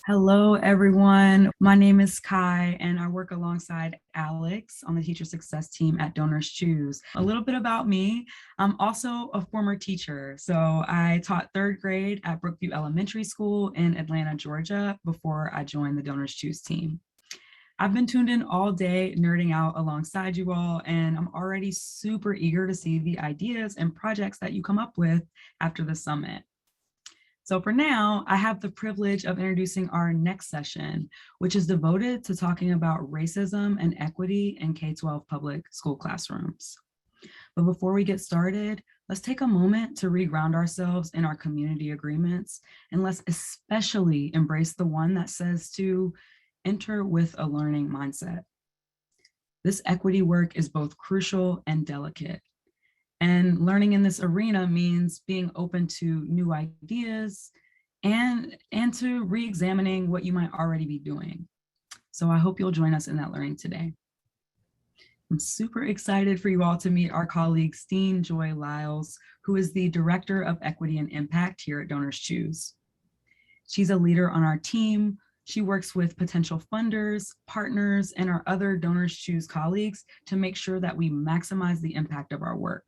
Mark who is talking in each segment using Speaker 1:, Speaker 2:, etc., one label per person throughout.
Speaker 1: Hello, everyone. My name is Kai, and I work alongside Alex on the teacher success team at DonorsChoose. A little bit about me. I'm also a former teacher. So I taught third grade at Brookview Elementary School in Atlanta, Georgia, before I joined the DonorsChoose team. I've been tuned in all day, nerding out alongside you all, and I'm already super eager to see the ideas and projects that you come up with after the summit. So for now, I have the privilege of introducing our next session, which is devoted to talking about racism and equity in K-12 public school classrooms. But before we get started, let's take a moment to reground ourselves in our community agreements, and let's especially embrace the one that says to enter with a learning mindset. This equity work is both crucial and delicate. And learning in this arena means being open to new ideas and to re-examining what you might already be doing. So I hope you'll join us in that learning today. I'm super excited for you all to meet our colleague, Kristina Joye Lyles, who is the Director of Equity and Impact here at DonorsChoose. She's a leader on our team. She works with potential funders, partners, and our other DonorsChoose colleagues to make sure that we maximize the impact of our work.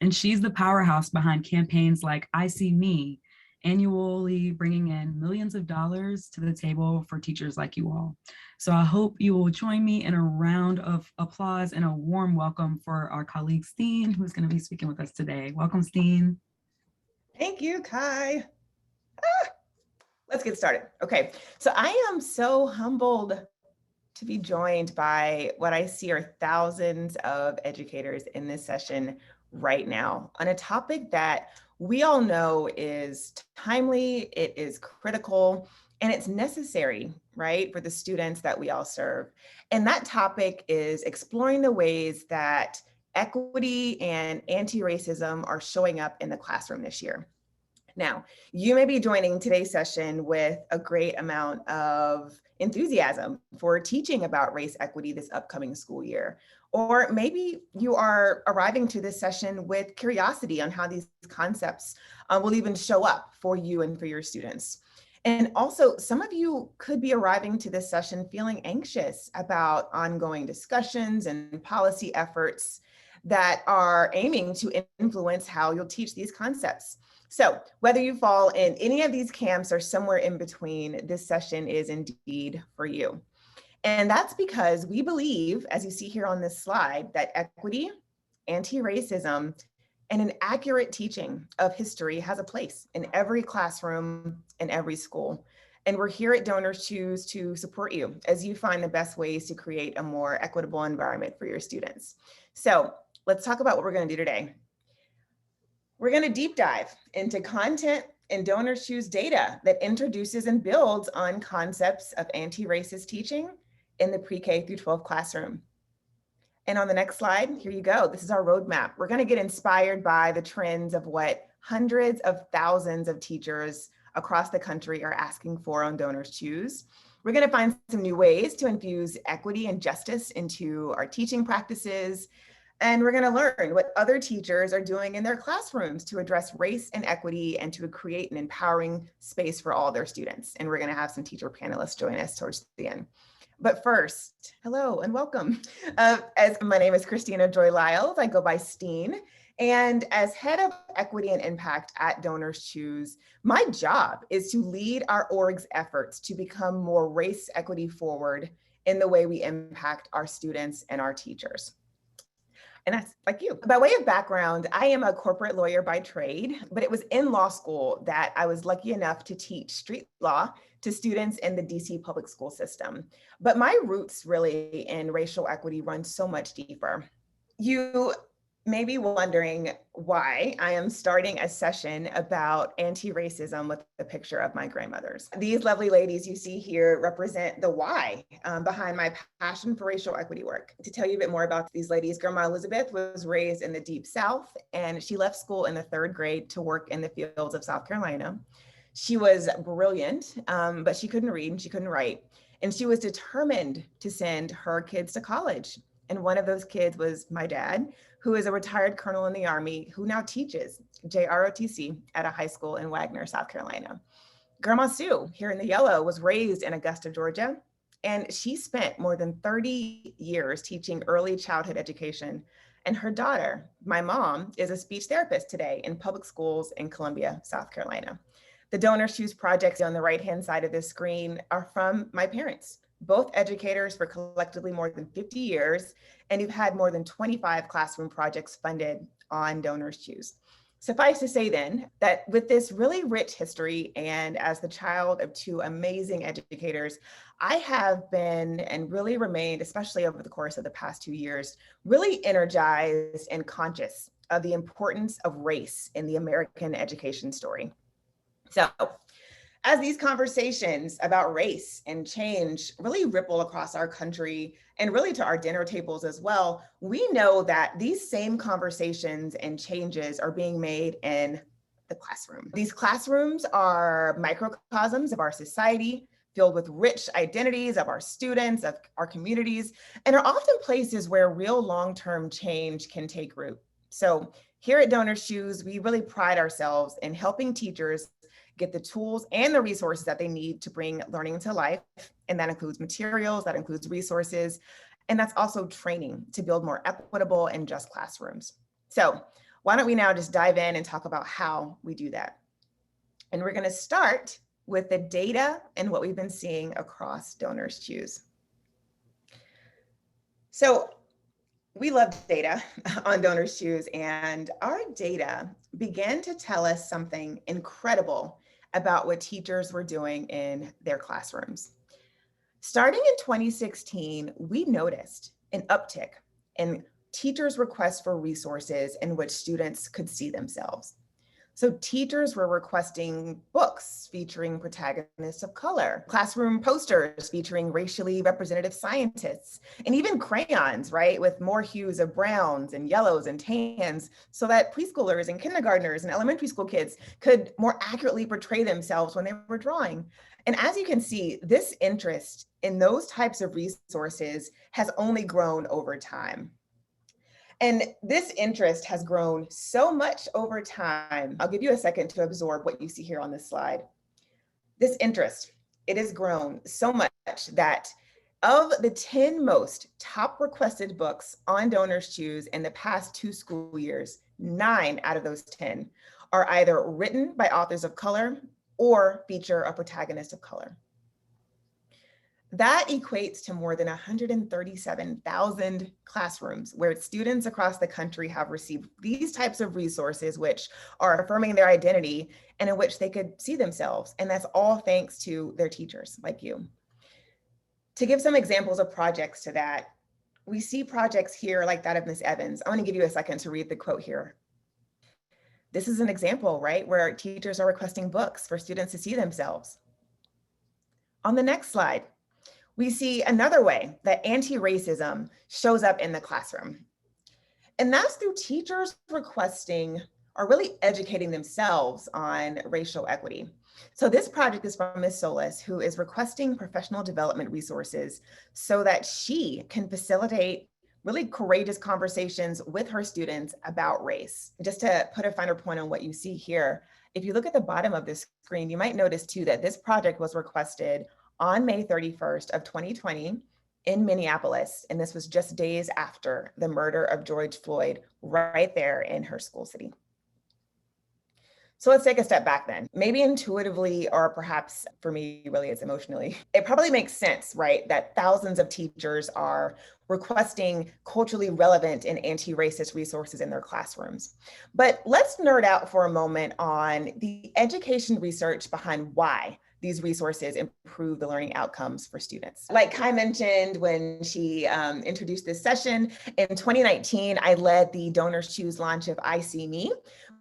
Speaker 1: And she's the powerhouse behind campaigns like I See Me, annually bringing in millions of dollars to the table for teachers like you all. So I hope you will join me in a round of applause and a warm welcome for our colleague, Steen, who's going to be speaking with us today. Welcome, Steen.
Speaker 2: Thank you, Kai. Let's get started. Okay, so I am so humbled to be joined by what I see are thousands of educators in this session right now on a topic that we all know is timely, it is critical, and it's necessary, right, for the students that we all serve. And that topic is exploring the ways that equity and anti-racism are showing up in the classroom this year. Now, you may be joining today's session with a great amount of enthusiasm for teaching about race equity this upcoming school year. Or maybe you are arriving to this session with curiosity on how these concepts will even show up for you and for your students. And also, some of you could be arriving to this session feeling anxious about ongoing discussions and policy efforts that are aiming to influence how you'll teach these concepts. So whether you fall in any of these camps or somewhere in between, this session is indeed for you. And that's because we believe, as you see here on this slide, that equity, anti-racism, and an accurate teaching of history has a place in every classroom and every school. And we're here at DonorsChoose to support you as you find the best ways to create a more equitable environment for your students. So let's talk about what we're going to do today. We're going to deep dive into content and DonorsChoose data that introduces and builds on concepts of anti-racist teaching in the pre-K through 12 classroom. And on the next slide, here you go. This is our roadmap. We're going to get inspired by the trends of what hundreds of thousands of teachers across the country are asking for on DonorsChoose. We're going to find some new ways to infuse equity and justice into our teaching practices. And we're going to learn what other teachers are doing in their classrooms to address race and equity and to create an empowering space for all their students. And we're going to have some teacher panelists join us towards the end. But first, hello and welcome. As my name is Kristina Joye Lyles, I go by Steen. And as head of equity and impact at DonorsChoose, my job is to lead our org's efforts to become more race equity forward in the way we impact our students and our teachers. And that's like you. By way of background, I am a corporate lawyer by trade, but it was in law school that I was lucky enough to teach street law to students in the DC public school system. But my roots really in racial equity run so much deeper. You may be wondering why I am starting a session about anti-racism with a picture of my grandmothers. These lovely ladies you see here represent the why behind my passion for racial equity work. To tell you a bit more about these ladies, Grandma Elizabeth was raised in the Deep South, and she left school in the third grade to work in the fields of South Carolina. She was brilliant, but she couldn't read and she couldn't write. And she was determined to send her kids to college. And one of those kids was my dad, who is a retired colonel in the Army, who now teaches JROTC at a high school in Wagner, South Carolina. Grandma Sue, here in the yellow, was raised in Augusta, Georgia, and she spent more than 30 years teaching early childhood education. And her daughter, my mom, is a speech therapist today in public schools in Columbia, South Carolina. The DonorsChoose projects on the right-hand side of this screen are from my parents, both educators for collectively more than 50 years, and who've had more than 25 classroom projects funded on DonorsChoose. Suffice to say then that with this really rich history and as the child of two amazing educators, I have been and really remained, especially over the course of the past 2 years, really energized and conscious of the importance of race in the American education story. So, as these conversations about race and change really ripple across our country and really to our dinner tables as well, we know that these same conversations and changes are being made in the classroom. These classrooms are microcosms of our society, filled with rich identities of our students, of our communities, and are often places where real long-term change can take root. So here at DonorsChoose, we really pride ourselves in helping teachers get the tools and the resources that they need to bring learning to life. And that includes materials, that includes resources, and that's also training to build more equitable and just classrooms. So why don't we now just dive in and talk about how we do that? And we're going to start with the data and what we've been seeing across DonorsChoose. So we love data on DonorsChoose, and our data began to tell us something incredible about what teachers were doing in their classrooms. Starting in 2016, we noticed an uptick in teachers' requests for resources in which students could see themselves. So teachers were requesting books featuring protagonists of color, classroom posters featuring racially representative scientists, and even crayons, right, with more hues of browns and yellows and tans so that preschoolers and kindergartners and elementary school kids could more accurately portray themselves when they were drawing. And as you can see, this interest in those types of resources has only grown over time. And this interest has grown so much over time. I'll give you a second to absorb what you see here on this slide. This interest, it has grown so much that of the 10 most top requested books on DonorsChoose in the past 2 school years, 9 out of those 10 are either written by authors of color or feature a protagonist of color. That equates to more than 137,000 classrooms where students across the country have received these types of resources, which are affirming their identity and in which they could see themselves. And that's all thanks to their teachers like you. To give some examples of projects to that, we see projects here like that of Ms. Evans. I want to give you a second to read the quote here. This is an example, right, where teachers are requesting books for students to see themselves. On the next slide, we see another way that antiracism shows up in the classroom. And that's through teachers requesting or really educating themselves on racial equity. So this project is from Ms. Solis, who is requesting professional development resources so that she can facilitate really courageous conversations with her students about race. Just to put a finer point on what you see here, if you look at the bottom of this screen, you might notice too that this project was requested on May 31st of 2020 in Minneapolis. And this was just days after the murder of George Floyd right there in her school city. So let's take a step back then. Maybe intuitively, or perhaps for me, really it's emotionally, it probably makes sense, right, that thousands of teachers are requesting culturally relevant and anti-racist resources in their classrooms. But let's nerd out for a moment on the education research behind why these resources improve the learning outcomes for students. Like Kai mentioned when she introduced this session, in 2019, I led the DonorsChoose launch of I See Me,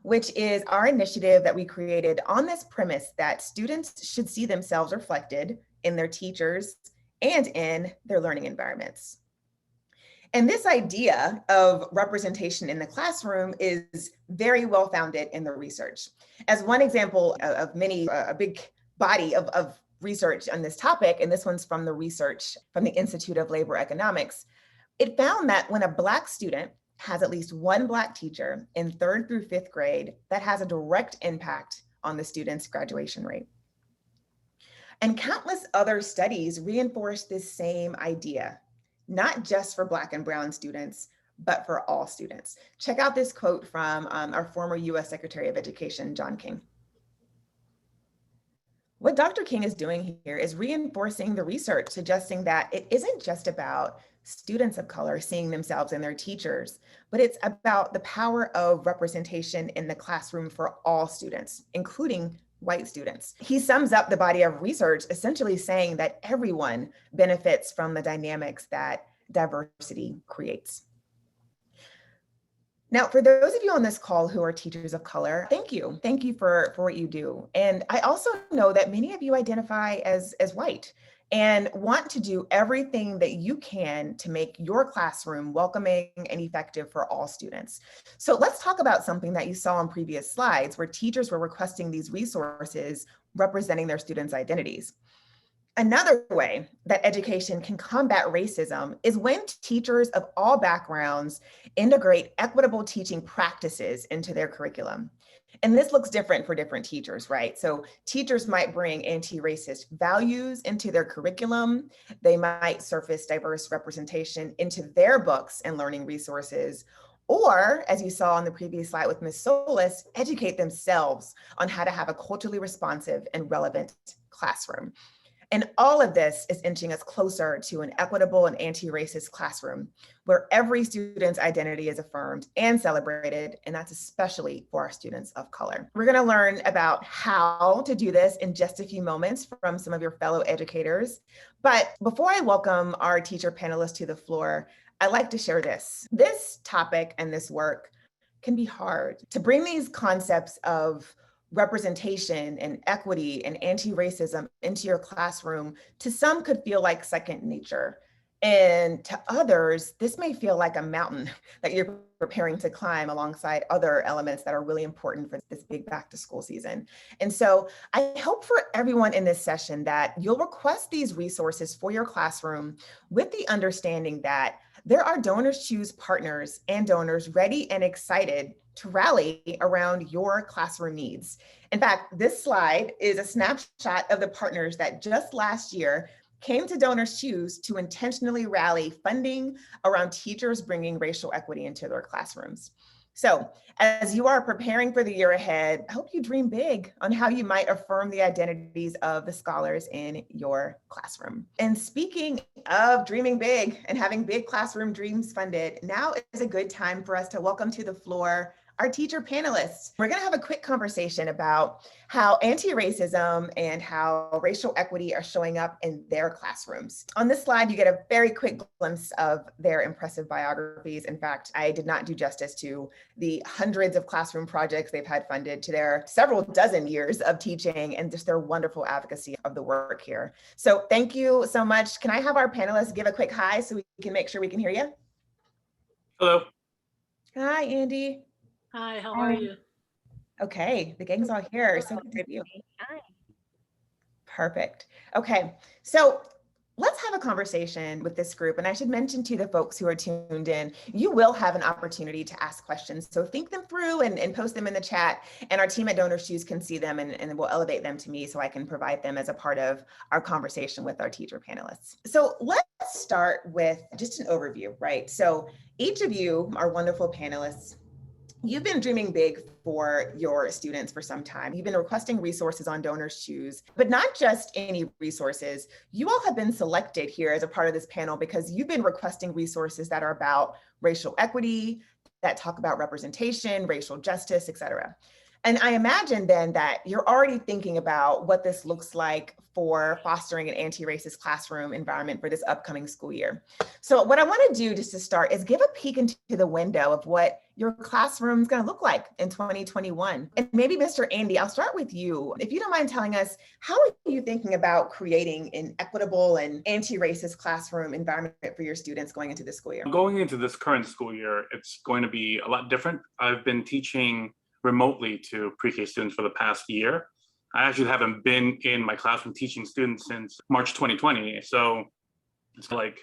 Speaker 2: which is our initiative that we created on this premise that students should see themselves reflected in their teachers and in their learning environments. And this idea of representation in the classroom is very well founded in the research. As one example of many, a big body of research on this topic, and this one's from the research from the Institute of Labor Economics, it found that when a Black student has at least one Black teacher in 3rd through 5th grade, that has a direct impact on the student's graduation rate. And countless other studies reinforce this same idea, not just for Black and Brown students, but for all students. Check out this quote from our former US Secretary of Education, John King. What Dr. King is doing here is reinforcing the research, suggesting that it isn't just about students of color seeing themselves in their teachers, but it's about the power of representation in the classroom for all students, including white students. He sums up the body of research essentially saying that everyone benefits from the dynamics that diversity creates. Now, for those of you on this call who are teachers of color, thank you. Thank you for what you do. And I also know that many of you identify as white and want to do everything that you can to make your classroom welcoming and effective for all students. So let's talk about something that you saw on previous slides where teachers were requesting these resources representing their students' identities. Another way that education can combat racism is when teachers of all backgrounds integrate equitable teaching practices into their curriculum. And this looks different for different teachers, right? So teachers might bring anti-racist values into their curriculum. They might surface diverse representation into their books and learning resources. Or, as you saw on the previous slide with Ms. Solis, educate themselves on how to have a culturally responsive and relevant classroom. And all of this is inching us closer to an equitable and anti-racist classroom where every student's identity is affirmed and celebrated, and that's especially for our students of color. We're gonna learn about how to do this in just a few moments from some of your fellow educators. But before I welcome our teacher panelists to the floor, I'd like to share this. This topic and this work can be hard. To bring these concepts of representation and equity and anti-racism into your classroom, to some could feel like second nature. And to others, this may feel like a mountain that you're preparing to climb alongside other elements that are really important for this big back to school season. And so I hope for everyone in this session that you'll request these resources for your classroom with the understanding that there are DonorsChoose partners and donors ready and excited to rally around your classroom needs. In fact, this slide is a snapshot of the partners that just last year came to DonorsChoose to intentionally rally funding around teachers bringing racial equity into their classrooms. So as you are preparing for the year ahead, I hope you dream big on how you might affirm the identities of the scholars in your classroom. And speaking of dreaming big and having big classroom dreams funded, now is a good time for us to welcome to the floor our teacher panelists. We're gonna have a quick conversation about how anti-racism and how racial equity are showing up in their classrooms. On this slide, you get a very quick glimpse of their impressive biographies. In fact, I did not do justice to the hundreds of classroom projects they've had funded, to their several dozen years of teaching, and just their wonderful advocacy of the work here. So thank you so much. Can I have our panelists give a quick hi so we can make sure we can hear you?
Speaker 3: Hello.
Speaker 2: Hi, Andy.
Speaker 4: Hi, how are you?
Speaker 2: Okay, the gang's all here. So good to see you. Hi. Perfect. Okay, so let's have a conversation with this group. And I should mention to the folks who are tuned in, you will have an opportunity to ask questions. So think them through and post them in the chat. And our team at DonorsChoose can see them and we'll elevate them to me so I can provide them as a part of our conversation with our teacher panelists. So let's start with just an overview, right? So each of you, our wonderful panelists, you've been dreaming big for your students for some time. You've been requesting resources on DonorsChoose, but not just any resources. You all have been selected here as a part of this panel because you've been requesting resources that are about racial equity, that talk about representation, racial justice, et cetera. And I imagine then that you're already thinking about what this looks like for fostering an anti-racist classroom environment for this upcoming school year. So what I want to do just to start is give a peek into the window of what your classroom is going to look like in 2021. And maybe Mr. Andy, I'll start with you. If you don't mind telling us, how are you thinking about creating an equitable and anti-racist classroom environment for your students going into this school year?
Speaker 3: Going into this current school year, it's going to be a lot different. I've been teaching remotely to PreK students for the past year. I actually haven't been in my classroom teaching students since March 2020. So it's like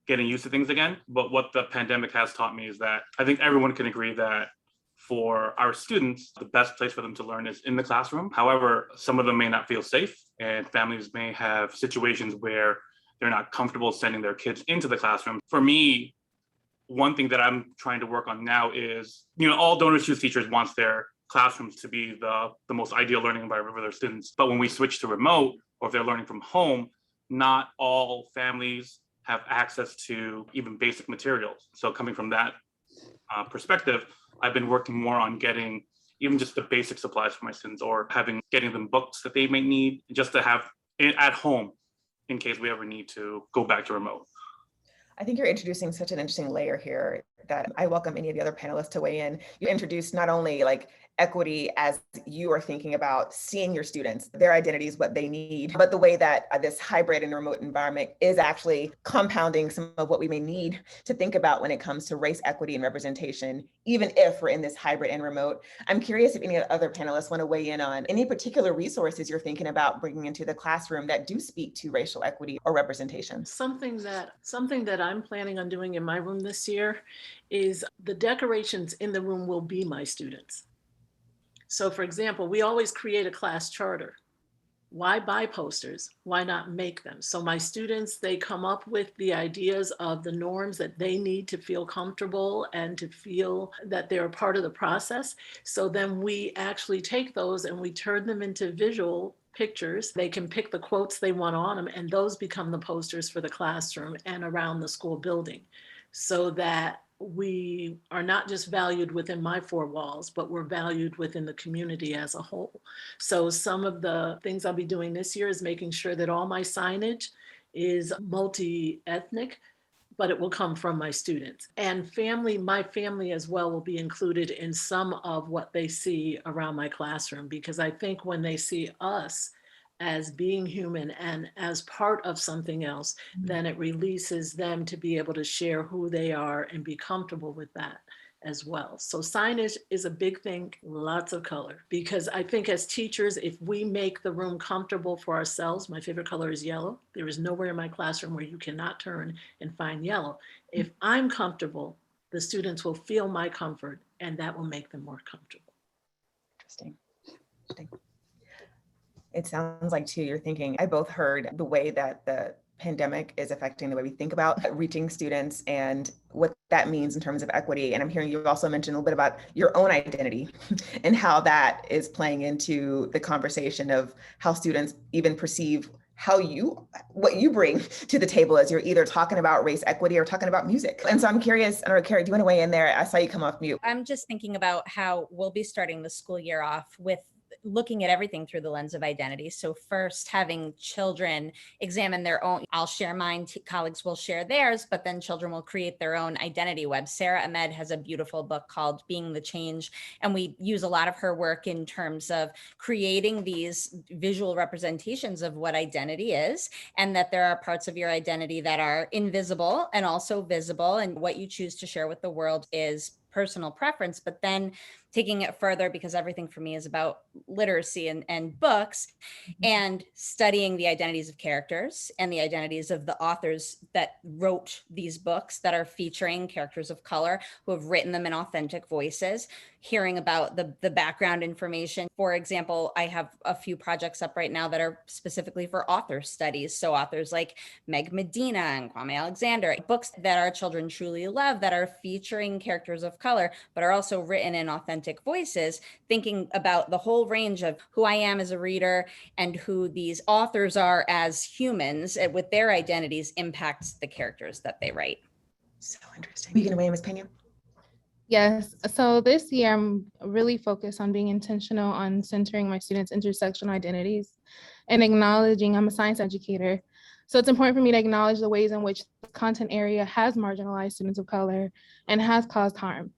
Speaker 3: getting used to things again. But what the pandemic has taught me is that I think everyone can agree that for our students, the best place for them to learn is in the classroom. However, some of them may not feel safe and families may have situations where they're not comfortable sending their kids into the classroom. For me, one thing that I'm trying to work on now is, all DonorsChoose teachers wants their classrooms to be the most ideal learning environment for their students. But when we switch to remote, or if they're learning from home, not all families have access to even basic materials. So coming from that perspective, I've been working more on getting even just the basic supplies for my students, or getting them books that they may need just to have at home in case we ever need to go back to remote.
Speaker 2: I think you're introducing such an interesting layer here that I welcome any of the other panelists to weigh in. You introduced not only like equity as you are thinking about seeing your students, their identities, what they need, but the way that this hybrid and remote environment is actually compounding some of what we may need to think about when it comes to race equity and representation, even if we're in this hybrid and remote. I'm curious if any other panelists want to weigh in on any particular resources you're thinking about bringing into the classroom that do speak to racial equity or representation.
Speaker 4: Something that I'm planning on doing in my room this year is the decorations in the room will be my students. So for example, we always create a class charter. Why buy posters? Why not make them? So my students, they come up with the ideas of the norms that they need to feel comfortable and to feel that they're a part of the process. So then we actually take those and we turn them into visual pictures. They can pick the quotes they want on them, and those become the posters for the classroom and around the school building, so that we are not just valued within my four walls, but we're valued within the community as a whole. So some of the things I'll be doing this year is making sure that all my signage is multi-ethnic, but it will come from my students. And my family as well will be included in some of what they see around my classroom, because I think when they see us as being human and as part of something else, then it releases them to be able to share who they are and be comfortable with that as well. So signage is a big thing, lots of color, because I think as teachers, if we make the room comfortable for ourselves, my favorite color is yellow. There is nowhere in my classroom where you cannot turn and find yellow. If I'm comfortable, the students will feel my comfort, and that will make them more comfortable.
Speaker 2: Interesting. It sounds like too, you're thinking, I both heard the way that the pandemic is affecting the way we think about reaching students and what that means in terms of equity. And I'm hearing you also mention a little bit about your own identity and how that is playing into the conversation of how students even perceive what you bring to the table as you're either talking about race equity or talking about music. And so I'm curious, I don't know, Carrie, do you want to weigh in there? I saw you come off mute.
Speaker 5: I'm just thinking about how we'll be starting the school year off with looking at everything through the lens of identity. So first, having children examine their own, I'll share mine, colleagues will share theirs, but then children will create their own identity web. Sarah Ahmed has a beautiful book called Being the Change, and we use a lot of her work in terms of creating these visual representations of what identity is, and that there are parts of your identity that are invisible and also visible, and what you choose to share with the world is personal preference. But then taking it further, because everything for me is about literacy and books, and studying the identities of characters and the identities of the authors that wrote these books that are featuring characters of color who have written them in authentic voices, hearing about the background information. For example, I have a few projects up right now that are specifically for author studies. So authors like Meg Medina and Kwame Alexander, books that our children truly love that are featuring characters of color, but are also written in authentic voices, thinking about the whole range of who I am as a reader and who these authors are as humans with their identities impacts the characters that they write.
Speaker 2: So interesting. Are you going to weigh in, Ms. Pena?
Speaker 6: Yes, so this year I'm really focused on being intentional on centering my students' intersectional identities and acknowledging I'm a science educator. So it's important for me to acknowledge the ways in which the content area has marginalized students of color and has caused harm.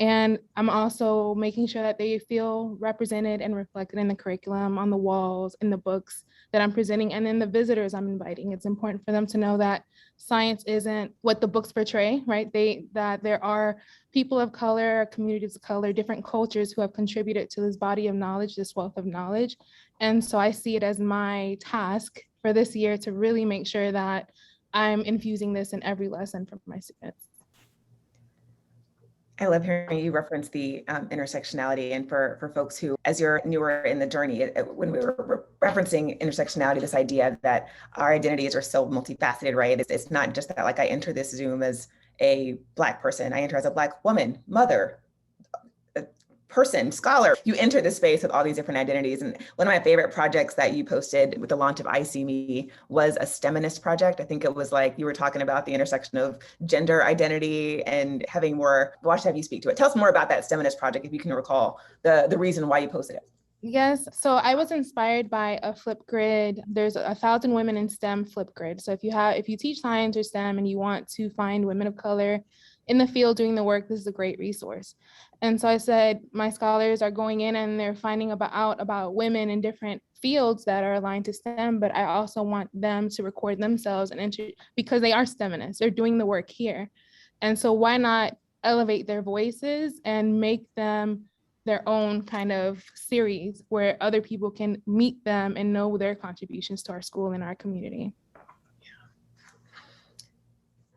Speaker 6: And I'm also making sure that they feel represented and reflected in the curriculum, on the walls, in the books that I'm presenting, and in the visitors I'm inviting. It's important for them to know that science isn't what the books portray, right? That there are people of color, communities of color, different cultures who have contributed to this body of knowledge, this wealth of knowledge. And so I see it as my task for this year to really make sure that I'm infusing this in every lesson for my students.
Speaker 2: I love hearing you reference the intersectionality, and for folks who, as you're newer in the journey, when we were referencing intersectionality, this idea that our identities are so multifaceted, right? It's not just that like I enter this Zoom as a Black person, I enter as a Black woman, mother, person, scholar. You enter the space with all these different identities. And one of my favorite projects that you posted with the launch of I See Me was a STEMinist project. I think it was like you were talking about the intersection of gender identity and having more. Watch to have you speak to it. Tell us more about that STEMinist project if you can recall the reason why you posted it.
Speaker 6: Yes, so I was inspired by a Flipgrid. There's 1,000 women in STEM Flipgrid. So if you teach science or STEM and you want to find women of color in the field doing the work, this is a great resource. And so I said, my scholars are going in and they're finding out about women in different fields that are aligned to STEM, but I also want them to record themselves and because they are STEMinists, they're doing the work here. And so why not elevate their voices and make them their own kind of series where other people can meet them and know their contributions to our school and our community.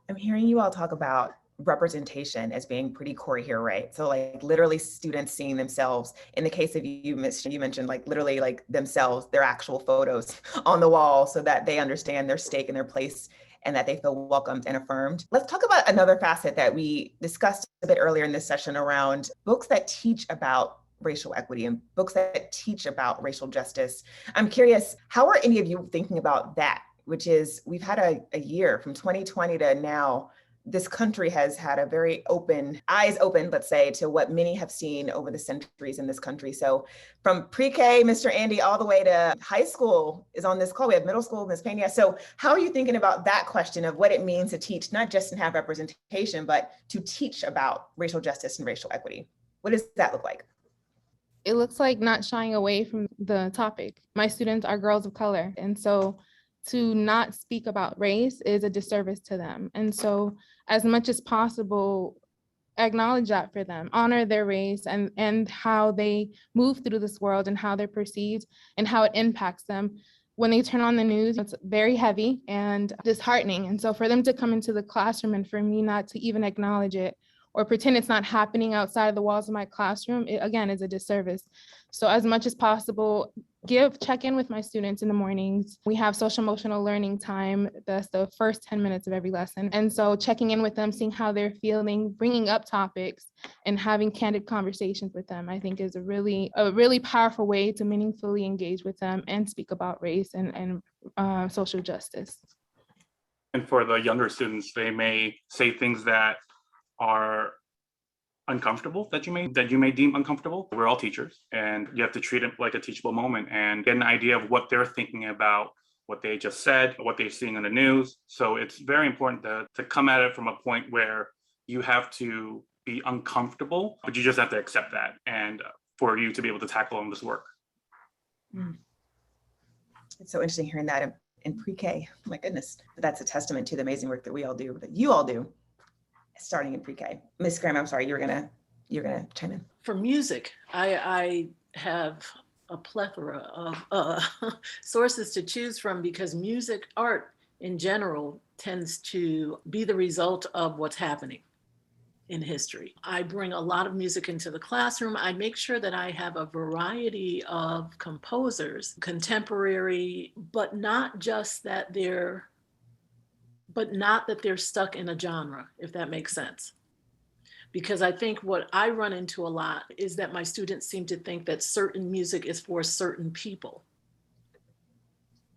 Speaker 2: I'm hearing you all talk about representation as being pretty core here, right? So like literally students seeing themselves. In the case of you mentioned like literally like themselves, their actual photos on the wall so that they understand their stake and their place and that they feel welcomed and affirmed. Let's talk about another facet that we discussed a bit earlier in this session around books that teach about racial equity and books that teach about racial justice. I'm curious, how are any of you thinking about that? Which is, we've had a year from 2020 to now. This country has had a very eyes open, let's say, to what many have seen over the centuries in this country. So from pre-K, Mr. Andy, all the way to high school is on this call. We have middle school, Ms. Pena. So how are you thinking about that question of what it means to teach, not just and have representation, but to teach about racial justice and racial equity? What does that look like?
Speaker 6: It looks like not shying away from the topic. My students are girls of color. And so to not speak about race is a disservice to them. And so as much as possible, acknowledge that for them, honor their race and how they move through this world and how they're perceived and how it impacts them. When they turn on the news, it's very heavy and disheartening. And so for them to come into the classroom and for me not to even acknowledge it or pretend it's not happening outside of the walls of my classroom, it, again, is a disservice. So as much as possible, check in with my students in the mornings. We have social emotional learning time. That's the first 10 minutes of every lesson. And so checking in with them, seeing how they're feeling, bringing up topics and having candid conversations with them, I think is a really powerful way to meaningfully engage with them and speak about race and social justice.
Speaker 3: And for the younger students, they may say things that are uncomfortable, that you may deem uncomfortable. We're all teachers and you have to treat it like a teachable moment and get an idea of what they're thinking about what they just said, what they're seeing on the news. So it's very important to come at it from a point where you have to be uncomfortable, but you just have to accept that and for you to be able to tackle on this work.
Speaker 2: It's so interesting hearing that in pre-K. My goodness, that's a testament to the amazing work that we all do, that you all do, starting in pre-K. Ms. Graham, I'm sorry, you're gonna chime in.
Speaker 4: For music, I have a plethora of sources to choose from because music, art in general, tends to be the result of what's happening in history. I bring a lot of music into the classroom. I make sure that I have a variety of composers, contemporary, but not that they're stuck in a genre, if that makes sense. Because I think what I run into a lot is that my students seem to think that certain music is for certain people.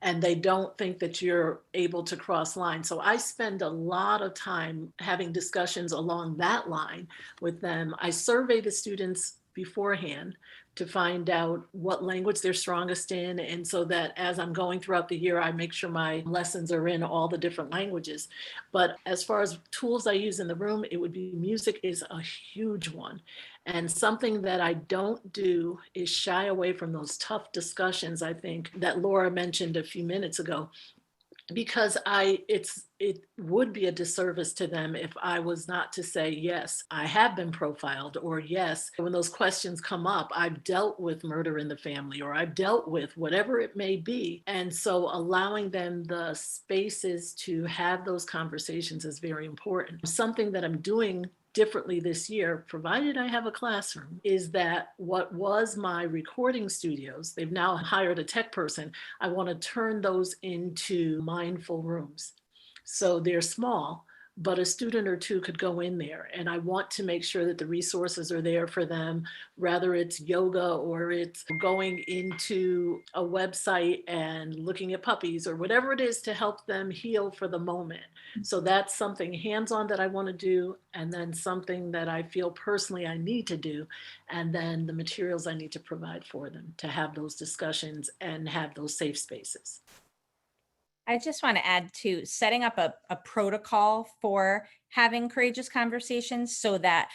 Speaker 4: And they don't think that you're able to cross lines. So I spend a lot of time having discussions along that line with them. I survey the students beforehand to find out what language they're strongest in. And so that as I'm going throughout the year, I make sure my lessons are in all the different languages. But as far as tools I use in the room, it would be music is a huge one. And something that I don't do is shy away from those tough discussions, I think, that Laura mentioned a few minutes ago, because it would be a disservice to them if I was not to say, yes, I have been profiled, or yes, when those questions come up, I've dealt with murder in the family, or I've dealt with whatever it may be. And so allowing them the spaces to have those conversations is very important. Something that I'm doing differently this year, provided I have a classroom, is that what was my recording studios, they've now hired a tech person. I want to turn those into mindful rooms. So they're small, but a student or two could go in there. And I want to make sure that the resources are there for them, whether it's yoga or it's going into a website and looking at puppies or whatever it is to help them heal for the moment. So that's something hands-on that I want to do, and then something that I feel personally I need to do, and then the materials I need to provide for them to have those discussions and have those safe spaces.
Speaker 5: I just want to add to setting up a protocol for having courageous conversations so that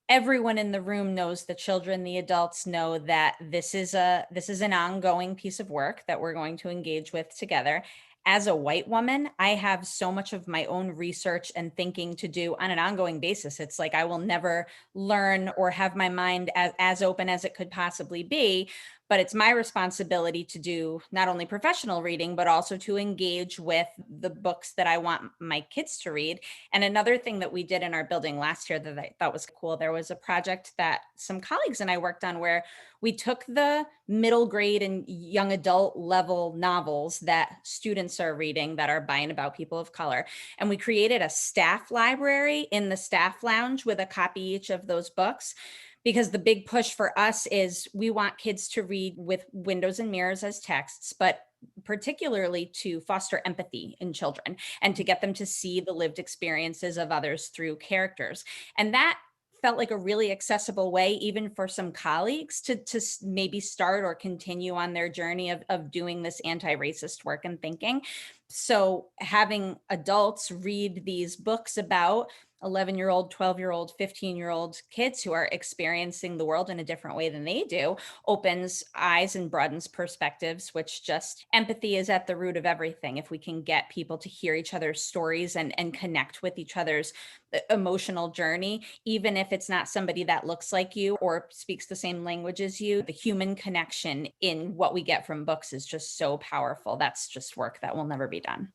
Speaker 5: everyone in the room knows, the children, the adults know that this is an ongoing piece of work that we're going to engage with together. As a white woman, I have so much of my own research and thinking to do on an ongoing basis. It's like I will never learn or have my mind as open as it could possibly be. But it's my responsibility to do not only professional reading, but also to engage with the books that I want my kids to read. And another thing that we did in our building last year that I thought was cool, there was a project that some colleagues and I worked on where we took the middle grade and young adult level novels that students are reading that are by and about people of color. And we created a staff library in the staff lounge with a copy each of those books. Because the big push for us is we want kids to read with windows and mirrors as texts, but particularly to foster empathy in children and to get them to see the lived experiences of others through characters. And that felt like a really accessible way, even for some colleagues to maybe start or continue on their journey of doing this anti-racist work and thinking. So having adults read these books about 11-year-old, 12-year-old, 15-year-old kids who are experiencing the world in a different way than they do opens eyes and broadens perspectives, which just empathy is at the root of everything. If we can get people to hear each other's stories and connect with each other's emotional journey, even if it's not somebody that looks like you or speaks the same language as you, the human connection in what we get from books is just so powerful. That's just work that will never be done.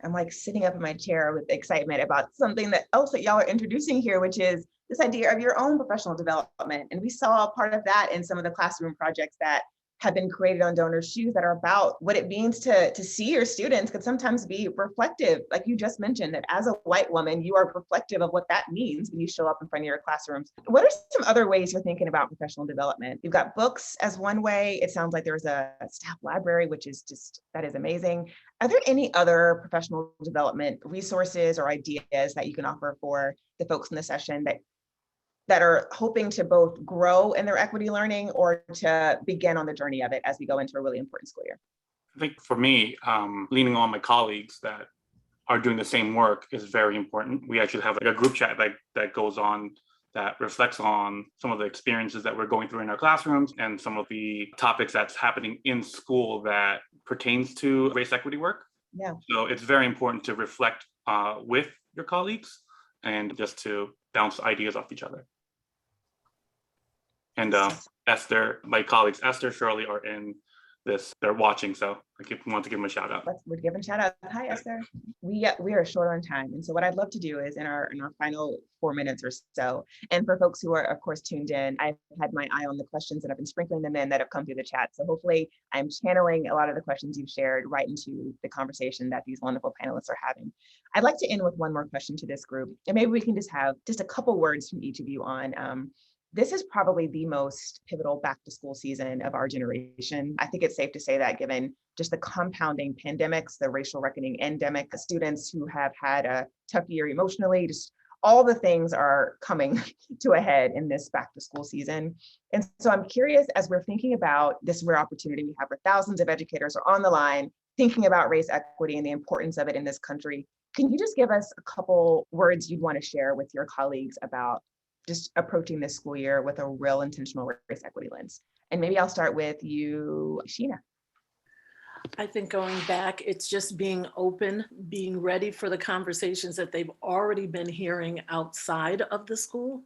Speaker 2: I'm like sitting up in my chair with excitement about something else that y'all are introducing here, which is this idea of your own professional development. And we saw part of that in some of the classroom projects that have been created on DonorsChoose that are about what it means to see your students could sometimes be reflective. Like you just mentioned, that as a white woman, you are reflective of what that means when you show up in front of your classrooms. What are some other ways you're thinking about professional development? You've got books as one way. It sounds like there's a staff library, which is that is amazing. Are there any other professional development resources or ideas that you can offer for the folks in the session that are hoping to both grow in their equity learning or to begin on the journey of it as we go into a really important school year?
Speaker 3: I think for me, leaning on my colleagues that are doing the same work is very important. We actually have like a group chat that goes on that reflects on some of the experiences that we're going through in our classrooms and some of the topics that's happening in school that pertains to race equity work.
Speaker 2: Yeah.
Speaker 3: So it's very important to reflect with your colleagues and just to bounce ideas off each other. And Esther, my colleagues, Esther, Shirley are in this. They're watching, so I want to give them a shout out.
Speaker 2: We're giving shout out. Hi, Esther. We are short on time. And so what I'd love to do is in our final 4 minutes or so, and for folks who are, of course, tuned in, I've had my eye on the questions and I've been sprinkling them in that have come through the chat. So hopefully I'm channeling a lot of the questions you've shared right into the conversation that these wonderful panelists are having. I'd like to end with one more question to this group. And maybe we can just have just a couple words from each of you on this is probably the most pivotal back to school season of our generation. I think it's safe to say that given just the compounding pandemics, the racial reckoning endemic, the students who have had a tough year emotionally, just all the things are coming to a head in this back to school season. And so I'm curious, as we're thinking about this rare opportunity we have where thousands of educators are on the line thinking about race equity and the importance of it in this country, can you just give us a couple words you'd want to share with your colleagues about just approaching this school year with a real intentional race equity lens? And maybe I'll start with you, Sheena.
Speaker 4: I think going back, it's just being open, being ready for the conversations that they've already been hearing outside of the school,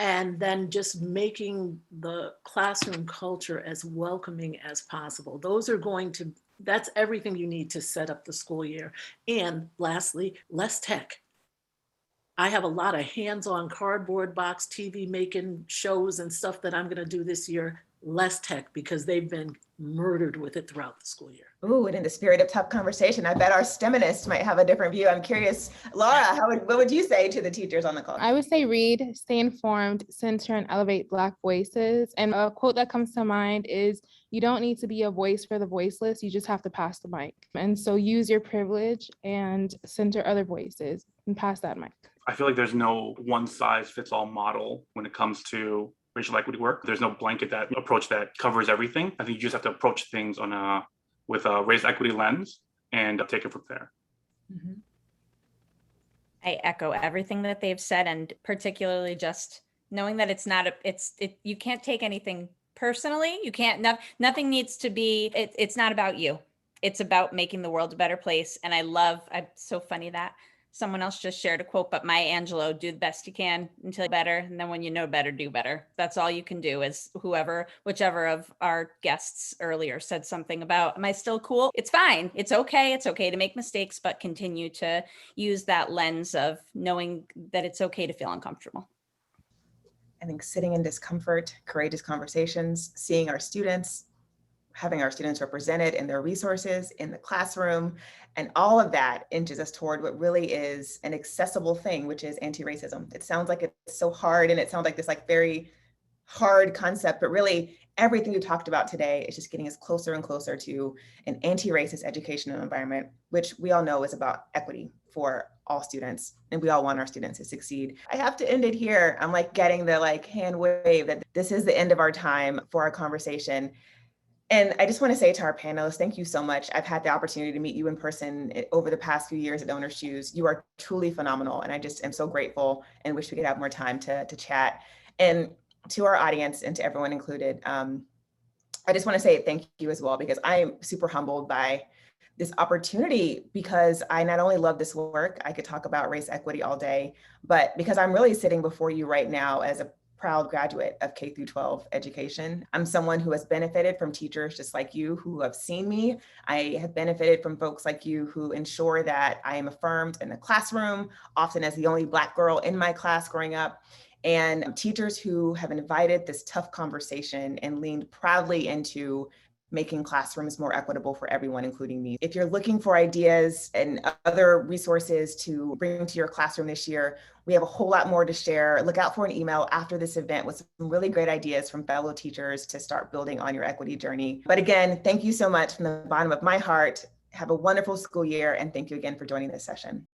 Speaker 4: and then just making the classroom culture as welcoming as possible. That's everything you need to set up the school year. And lastly, less tech. I have a lot of hands-on cardboard box TV making shows and stuff that I'm going to do this year, less tech because they've been murdered with it throughout the school year.
Speaker 2: Ooh, and in the spirit of tough conversation, I bet our STEMinists might have a different view. I'm curious, Laura, what would you say to the teachers on the call?
Speaker 6: I would say read, stay informed, center and elevate Black voices. And a quote that comes to mind is, you don't need to be a voice for the voiceless, you just have to pass the mic. And so use your privilege and center other voices and pass that mic.
Speaker 3: I feel like there's no one size fits all model when it comes to racial equity work. There's no blanket approach that covers everything. I think you just have to approach things with a race equity lens and take it from there.
Speaker 2: Mm-hmm.
Speaker 5: I echo everything that they've said, and particularly just knowing that you can't take anything personally. You can't, nothing needs to be, it's not about you. It's about making the world a better place. And it's so funny that someone else just shared a quote, but Maya Angelou, do the best you can until you're better. And then when you know better, do better. That's all you can do. Is whichever of our guests earlier said something about, am I still cool? It's fine. It's okay. It's okay to make mistakes, but continue to use that lens of knowing that it's okay to feel uncomfortable.
Speaker 2: I think sitting in discomfort, courageous conversations, seeing our students, having our students represented in their resources in the classroom, and all of that inches us toward what really is an accessible thing, which is anti-racism. It sounds like it's so hard, and it sounds like this very hard concept, but really everything we talked about today is just getting us closer and closer to an anti-racist educational environment, which we all know is about equity for all students, and we all want our students to succeed. I have to end it here. I'm getting the hand wave that this is the end of our time for our conversation. And I just want to say to our panelists, thank you so much. I've had the opportunity to meet you in person over the past few years at DonorsChoose. You are truly phenomenal. And I just am so grateful and wish we could have more time to chat. And to our audience and to everyone included, I just want to say thank you as well, because I am super humbled by this opportunity, because I not only love this work, I could talk about race equity all day, but because I'm really sitting before you right now as a proud graduate of K-12 education. I'm someone who has benefited from teachers just like you who have seen me. I have benefited from folks like you who ensure that I am affirmed in the classroom, often as the only Black girl in my class growing up, and teachers who have invited this tough conversation and leaned proudly into making classrooms more equitable for everyone, including me. If you're looking for ideas and other resources to bring to your classroom this year, we have a whole lot more to share. Look out for an email after this event with some really great ideas from fellow teachers to start building on your equity journey. But again, thank you so much from the bottom of my heart. Have a wonderful school year, and thank you again for joining this session.